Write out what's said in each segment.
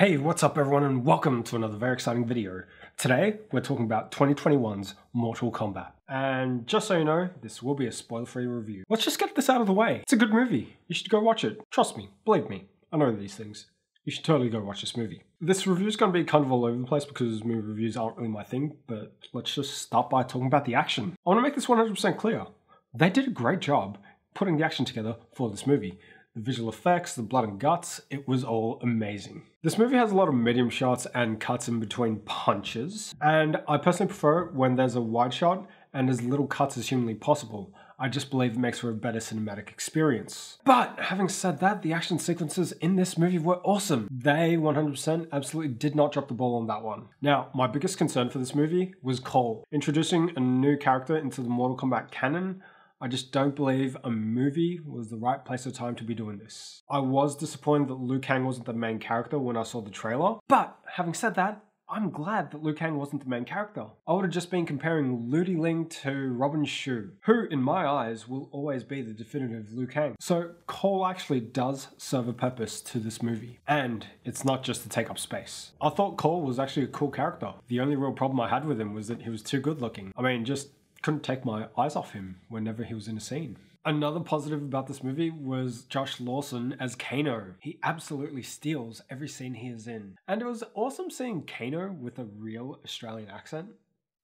Hey, what's up everyone and welcome to another very exciting video. Today, we're talking about 2021's Mortal Kombat. And just so you know, this will be a spoiler-free review. Let's just get this out of the way. It's a good movie. You should go watch it. Trust me, believe me, I know these things. You should totally go watch this movie. This review is going to be kind of all over the place because movie reviews aren't really my thing, but let's just start by talking about the action. I want to make this 100% clear. They did a great job putting the action together for this movie. The visual effects, the blood and guts, it was all amazing. This movie has a lot of medium shots and cuts in between punches, and I personally prefer it when there's a wide shot and as little cuts as humanly possible. I just believe it makes for a better cinematic experience. But having said that, the action sequences in this movie were awesome. They 100% absolutely did not drop the ball on that one. Now, my biggest concern for this movie was Cole. Introducing a new character into the Mortal Kombat canon, I just don't believe a movie was the right place or time to be doing this. I was disappointed that Liu Kang wasn't the main character when I saw the trailer, but having said that, I'm glad that Liu Kang wasn't the main character. I would have just been comparing Ludi Ling to Robin Shu, who in my eyes will always be the definitive Liu Kang. So Cole actually does serve a purpose to this movie, and it's not just to take up space. I thought Cole was actually a cool character. The only real problem I had with him was that he was too good looking. I mean, just couldn't take my eyes off him whenever he was in a scene. Another positive about this movie was Josh Lawson as Kano. He absolutely steals every scene he is in. And it was awesome seeing Kano with a real Australian accent.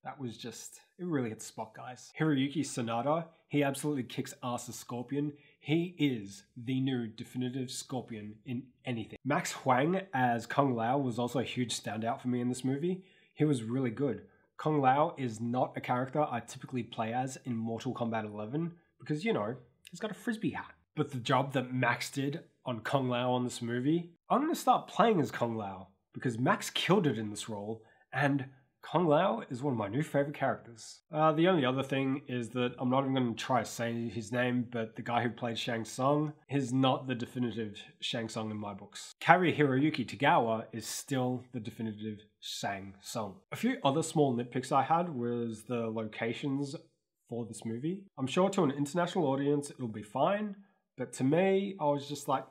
That was just, it really hit the spot, guys. Hiroyuki Sanada, he absolutely kicks ass as Scorpion. He is the new definitive Scorpion in anything. Max Huang as Kung Lao was also a huge standout for me in this movie. He was really good. Kung Lao is not a character I typically play as in Mortal Kombat 11 because, you know, he's got a frisbee hat. But the job that Max did on Kung Lao on this movie, I'm going to start playing as Kung Lao because Max killed it in this role and Kung Lao is one of my new favorite characters. The only other thing is that I'm not even going to try to say his name, but the guy who played Shang Tsung is not the definitive Shang Tsung in my books. Kari Hiroyuki Tagawa is still the definitive Shang Tsung. A few other small nitpicks I had was the locations for this movie. I'm sure to an international audience it'll be fine, but to me, I was just like,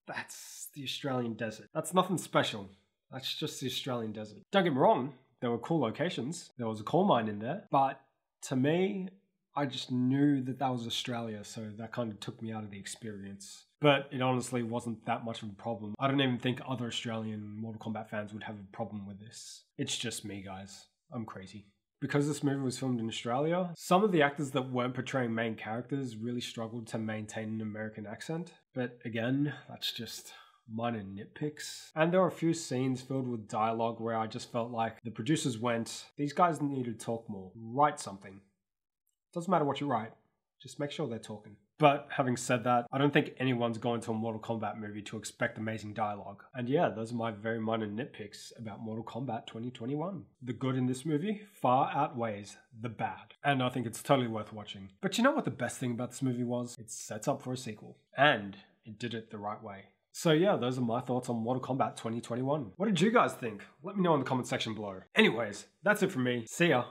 that's the Australian desert. That's nothing special. That's just the Australian desert. Don't get me wrong, there were cool locations. There was a coal mine in there, but to me, I just knew that that was Australia, so that kind of took me out of the experience. But it honestly wasn't that much of a problem. I don't even think other Australian Mortal Kombat fans would have a problem with this. It's just me, guys. I'm crazy. Because this movie was filmed in Australia, some of the actors that weren't portraying main characters really struggled to maintain an American accent. But again, that's just minor nitpicks. And there were a few scenes filled with dialogue where I just felt like the producers went, these guys need to talk more. Write something. Doesn't matter what you write, just make sure they're talking. But having said that, I don't think anyone's going to a Mortal Kombat movie to expect amazing dialogue. And yeah, those are my very minor nitpicks about Mortal Kombat 2021. The good in this movie far outweighs the bad. And I think it's totally worth watching. But you know what the best thing about this movie was? It sets up for a sequel. And it did it the right way. So yeah, those are my thoughts on Mortal Kombat 2021. What did you guys think? Let me know in the comment section below. Anyways, that's it from me. See ya.